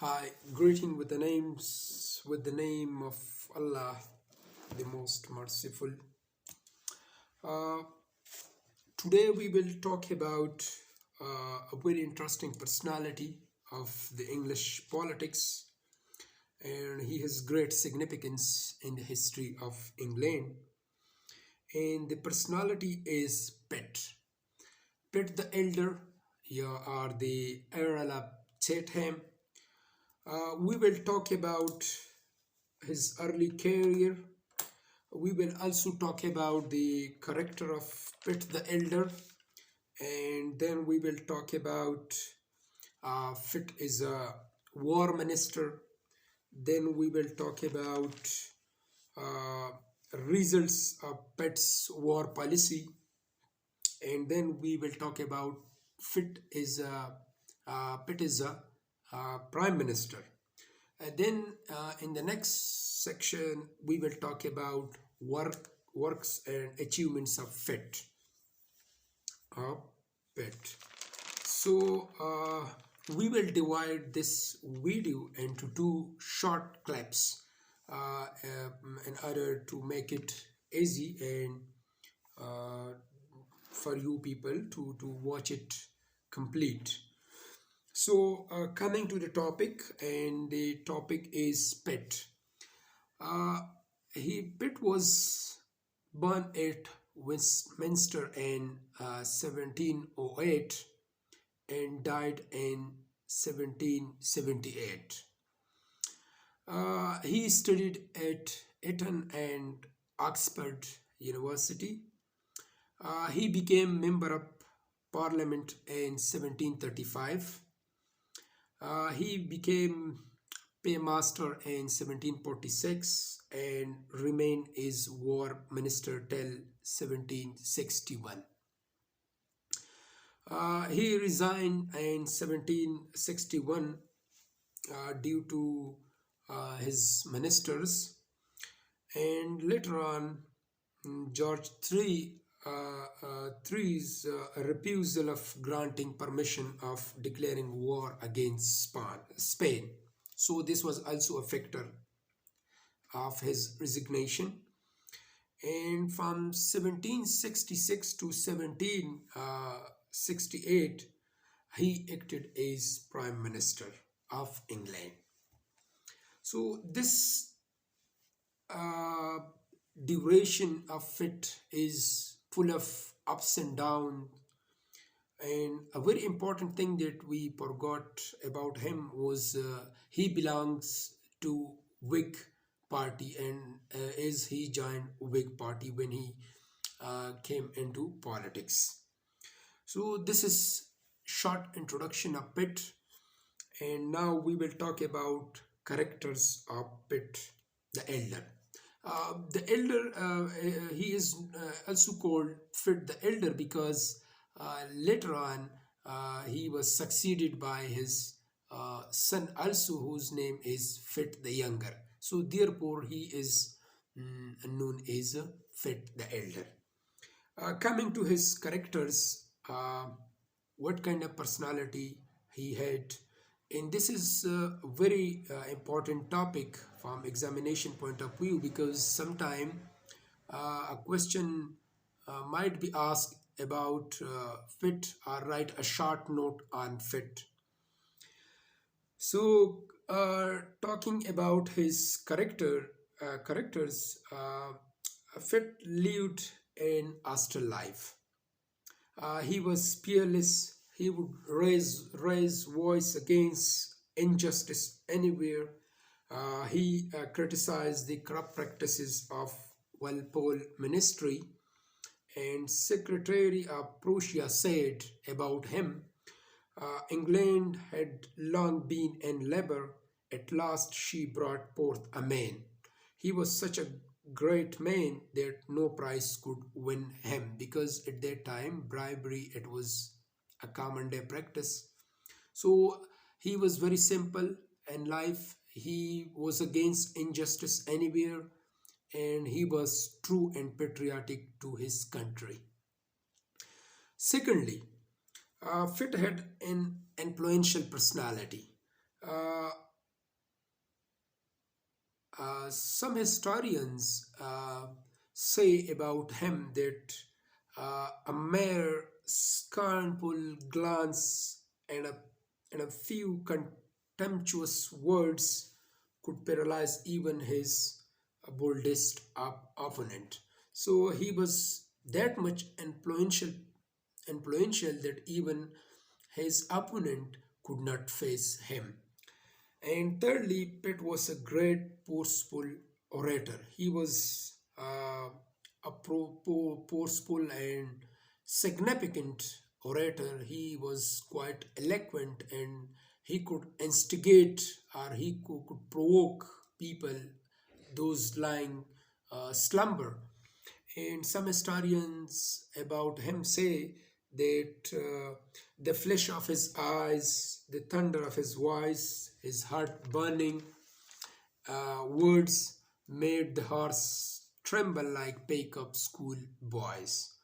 Hi, greeting with the name of Allah, the most merciful. Uh, Today we will talk about a very interesting personality of the English politics, and he has great significance in the history of England. And the personality is Pitt. Pitt the Elder, here are the Earl of Chatham. We will talk about his early career. We will also talk about the character of Pitt the Elder, and then we will talk about Pitt is a war minister. Then we will talk about uh, results of Pitt's war policy, and then we will talk about Pitt is a prime minister. And then in the next section, we will talk about works and achievements of of Pitt. So we will divide this video into two short clips in order to make it easy and uh, for you people to watch it complete. So coming to the topic, and the topic is Pitt. Uh, Pitt was born at Westminster in 1708 and died in 1778. He studied at Eton and Oxford University. He became member of Parliament in 1735. He became paymaster in 1746 and remained as war minister till 1761. He resigned in 1761 due to his ministers, and later on George III's refusal of granting permission of declaring war against Spain. So this was also a factor of his resignation. And from 1766 to 1768, he acted as Prime Minister of England. So this uh, duration of it is full of ups and downs. And a very important thing that we forgot about him was he belongs to Whig party, and as he joined Whig party when he came into politics. So this is short introduction of Pitt, and now we will talk about characters of Pitt the Elder. He is also called Pitt the Elder because later on he was succeeded by his son also, whose name is Pitt the Younger. So therefore he is known as Pitt the Elder. Coming to his characters, what kind of personality he had, and this is a very important topic from examination point of view, because sometime a question might be asked about Pitt, or write a short note on Pitt. So talking about his characters, Pitt lived an austere life. He was fearless. He would raise voice against injustice anywhere. He criticized the corrupt practices of Walpole ministry, and Secretary of Prussia said about him, England had long been in labor. At last she brought forth a man. He was such a great man that no price could win him, because at that time bribery, it was a common day practice. So he was very simple in life. He was against injustice anywhere, and he was true and patriotic to his country. Secondly, Pitt had an influential personality. Some historians say about him that a mere scornful glance and a few contemptuous words could paralyze even his boldest opponent. So he was that much influential that even his opponent could not face him. And thirdly, Pitt was a great forceful orator. He was a forceful and significant orator. He was quite eloquent and he could instigate or could provoke people, those lying slumber. And some historians about him say that the flash of his eyes, the thunder of his voice, his heart burning words made the horse tremble like pick up school boys.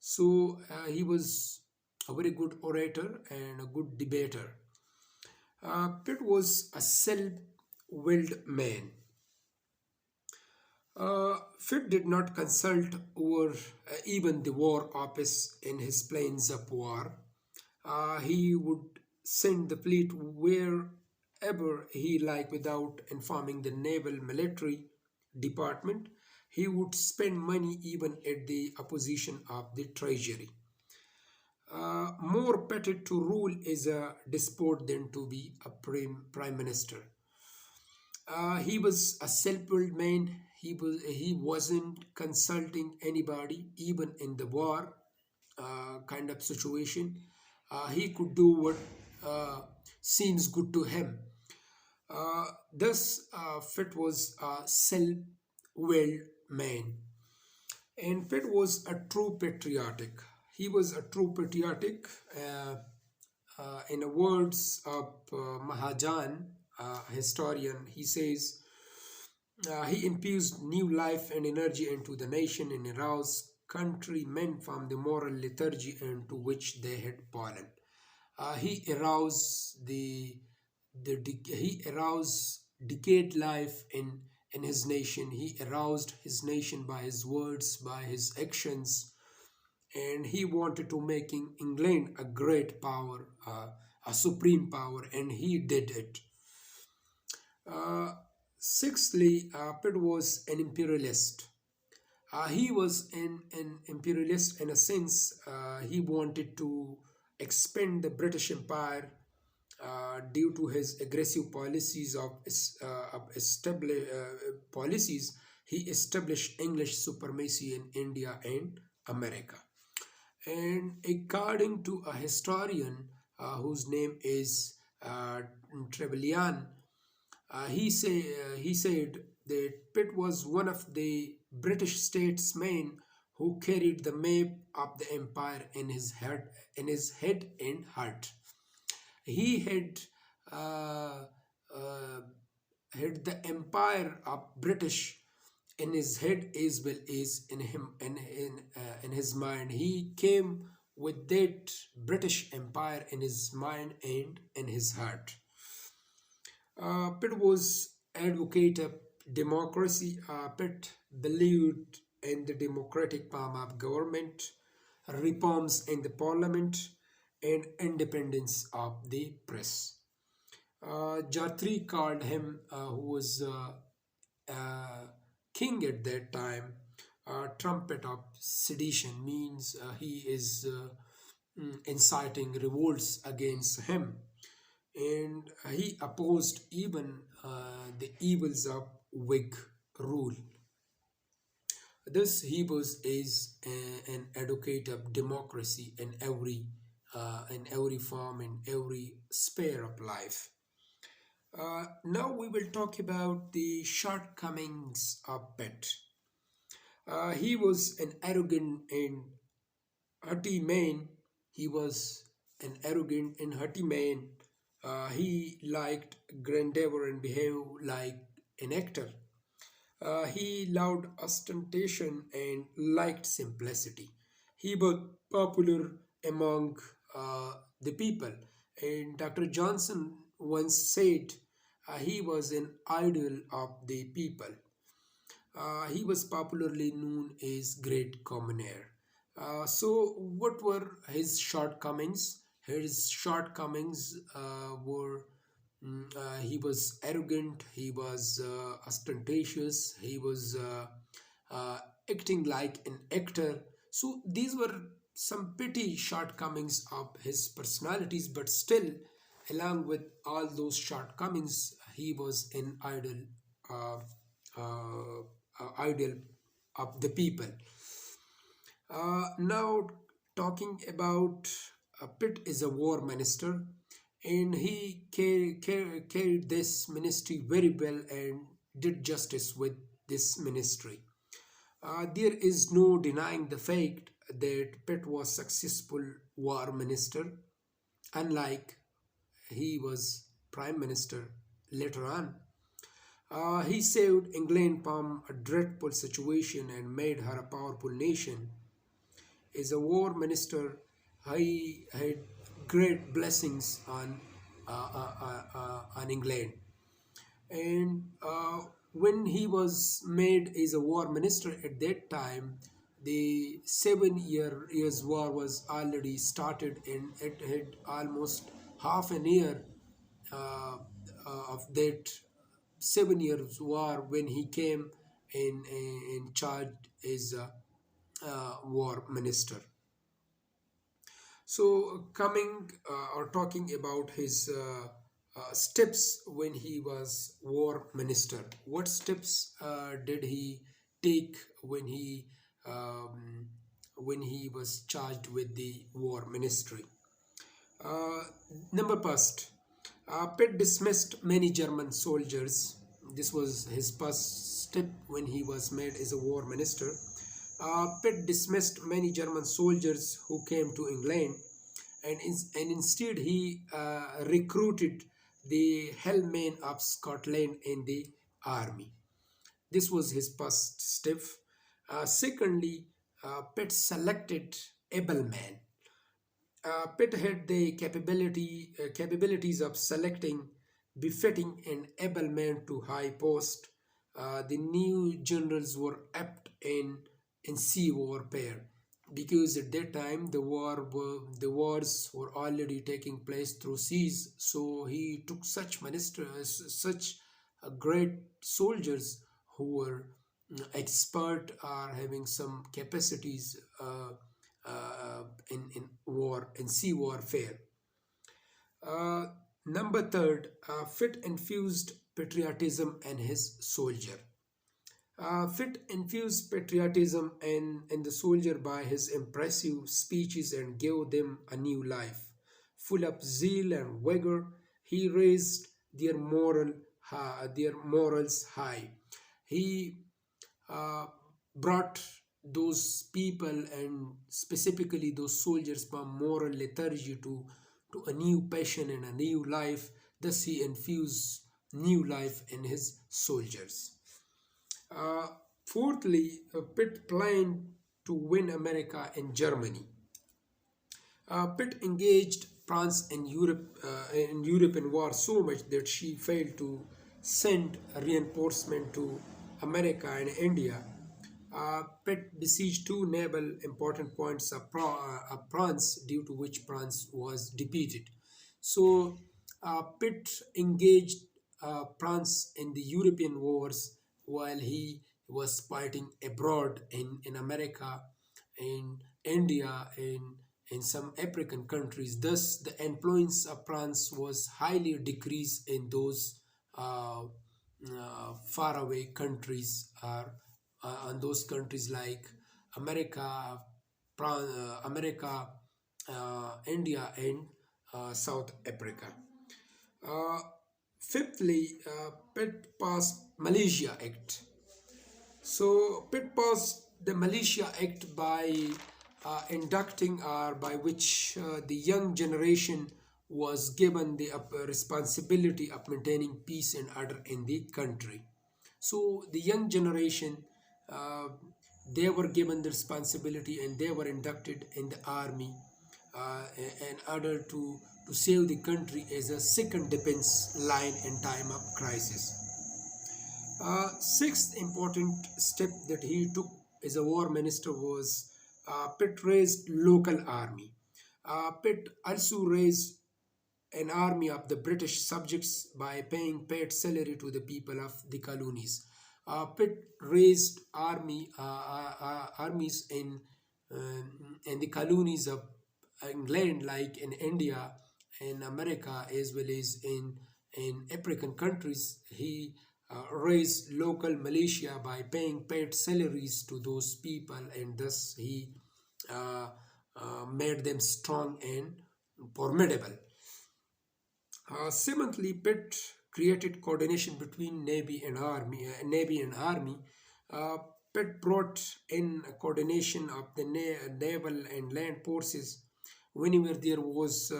So he was a very good orator and a good debater. Pitt was a self-willed man. Pitt did not consult over even the war office in his plans of war. He would send the fleet wherever he liked without informing the naval military department. He would spend money even at the opposition of the treasury. More better to rule as a despot than to be a prime minister. He was a self-willed man. He wasn't consulting anybody, even in the war kind of situation. He could do what seems good to him. Thus, Pitt was a self-willed man, and Pitt was a true patriotic. He was a true patriotic. In the words of Mahajan, historian, he says he infused new life and energy into the nation and aroused countrymen from the moral lethargy into which they had fallen. He aroused he aroused decayed life in his nation. He aroused his nation by his words, by his actions, and he wanted to making England a great power, a supreme power, and he did it. Uh, Sixthly, Pitt was an imperialist. He was an imperialist in a sense. He wanted to expand the British Empire due to his aggressive policies policies. He established English supremacy in India and America. And according to a historian whose name is Trevelyan, he said that Pitt was one of the British statesmen who carried the map of the empire in his head and heart. He uh, uh, had the empire of British in his head as well as in him in his mind. He came with that British Empire in his mind and in his heart. Pitt was advocate of democracy. Pitt believed in the democratic form of government, reforms in the parliament, and independence of the press. Jatri called him, who was uh, king at that time, trumpet of sedition, means he is inciting revolts against him, and he opposed even the evils of Whig rule. Thus, he was is an advocate of democracy in every form, in every sphere of life. Now we will talk about the shortcomings of Pitt. He was an arrogant and haughty man. He was an arrogant and haughty man. He liked grandeur and behaved like an actor. He loved ostentation and liked simplicity. He was popular among the people. And Dr. Johnson once said he was an idol of the people. He was popularly known as Great Commoner. So, what were his shortcomings? His shortcomings were he was arrogant, he was ostentatious, he was uh, acting like an actor. So, these were some petty shortcomings of his personalities, but still, along with all those shortcomings, he was an uh, uh, ideal of the people. Now, talking about Pitt is a war minister, and he carried this ministry very well and did justice with this ministry. There is no denying the fact that Pitt was successful war minister, unlike he was prime minister later on. He saved England from a dreadful situation and made her a powerful nation. As a war minister, he had great blessings on England. And when he was made as a war minister at that time, the 7 years war was already started, and it had almost half an year uh, of that 7 years war when he came in charge as a war minister. So, coming or talking about his steps when he was war minister, what steps did he take um, when he was charged with the war ministry? Uh, Number first, Pitt dismissed many German soldiers. This was his first step when he was made as a war minister. Pitt dismissed many German soldiers who came to England, and instead he recruited the hillmen of Scotland in the army. This was his first step. Secondly, Pitt selected able men. Pitt had the capabilities of selecting befitting and able men to high post. The new generals were apt in sea warfare because at that time the wars were already taking place through seas. So he took such ministers, such great soldiers who were expert or having some capacities in war in sea warfare. Uh, Number third, Fit infused patriotism in his soldier. Fit infused patriotism in the soldier by his impressive speeches and gave them a new life. Full of zeal and vigor, he raised their morals high. He uh, brought those people and specifically those soldiers from moral lethargy to a new passion and a new life. Thus, he infused new life in his soldiers. Uh, Fourthly, Pitt planned to win America and Germany. Pitt engaged France and Europe in war so much that she failed to send reinforcement to America and India. Pitt besieged two naval important points of France, due to which France was defeated. So, Pitt engaged France in the European wars while he was fighting abroad in America, in India, in some African countries. Thus, the influence of France was highly decreased in those faraway countries, or on those countries like America, America, India, and South Africa. Uh, Fifthly, Pitt passed Militia Act. So Pitt passed the Militia Act by inducting, or by which the young generation was given the responsibility of maintaining peace and order in the country. So the young generation, uh, they were given the responsibility and they were inducted in the army in order to save the country as a second defense line in time of crisis. Sixth important step that he took as a war minister was Pitt raised local army. Pitt also raised an army of the British subjects by paying paid salary to the people of the colonies. Pitt raised armies in the colonies of England, like in India, in America, as well as in African countries. He raised local militia by paying paid salaries to those people, and thus he uh, made them strong and formidable. Seventhly, Pitt created coordination between Navy and Army. Uh, Pitt brought in a coordination of the naval and land forces. Whenever there was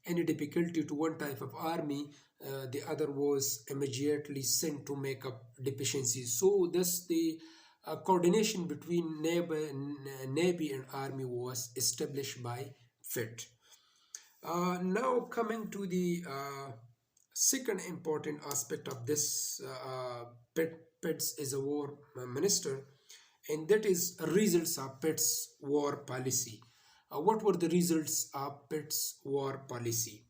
any difficulty to one type of army, the other was immediately sent to make up deficiencies. So, thus the coordination between Navy and Army was established by Pitt. Now coming to the second important aspect of this Pitt's is a war minister, and that is results of Pitt's war policy. What were the results of Pitt's war policy?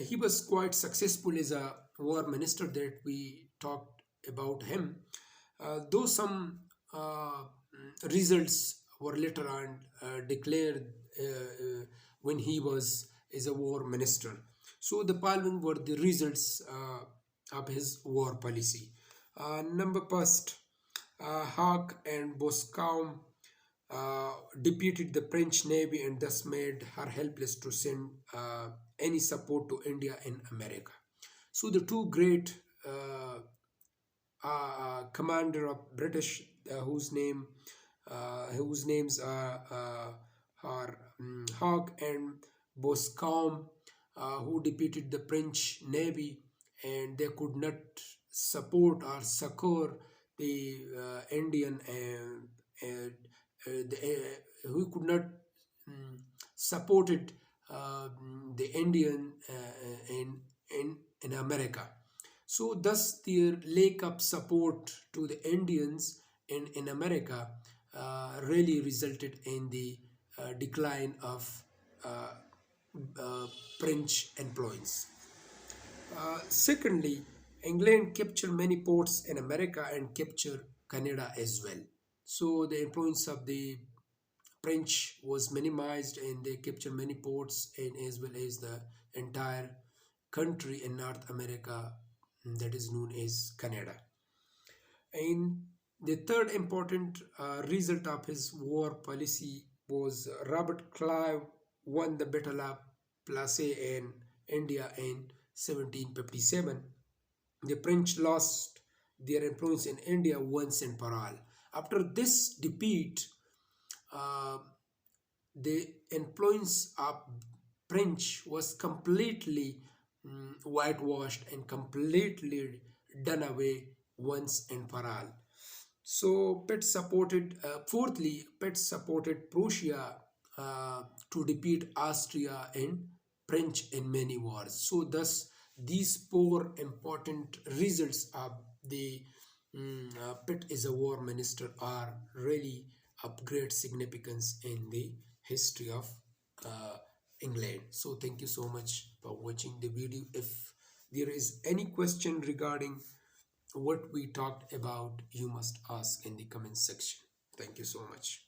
He was quite successful as a war minister that we talked about him, though some results were later on declared when he was as a war minister. So the following were the results of his war policy. Number first, Hawke and Boscombe defeated the French Navy and thus made her helpless to send any support to India and America. So the two great commander of British whose names are Hawke and Boscombe, who defeated the French Navy, and they could not support or succor the Indian who could not supported the Indian in America. So thus their lack of support to the Indians in America really resulted in the decline of uh, French influence. Secondly, England captured many ports in America and captured Canada as well. So the influence of the French was minimized and they captured many ports and as well as the entire country in North America that is known as Canada. And the third important result of his war policy was Robert Clive won the Battle of Plassey in India in 1757. The French lost their influence in India once and for all. After this defeat, uh, the influence of French was completely whitewashed and completely done away once and for all. So Pitt supported Prussia to defeat Austria and French in many wars. So thus these four important results of the Pitt is a war minister are really of great significance in the history of uh, England. So thank you so much for watching the video. If there is any question regarding what we talked about, you must ask in the comment section. Thank you so much.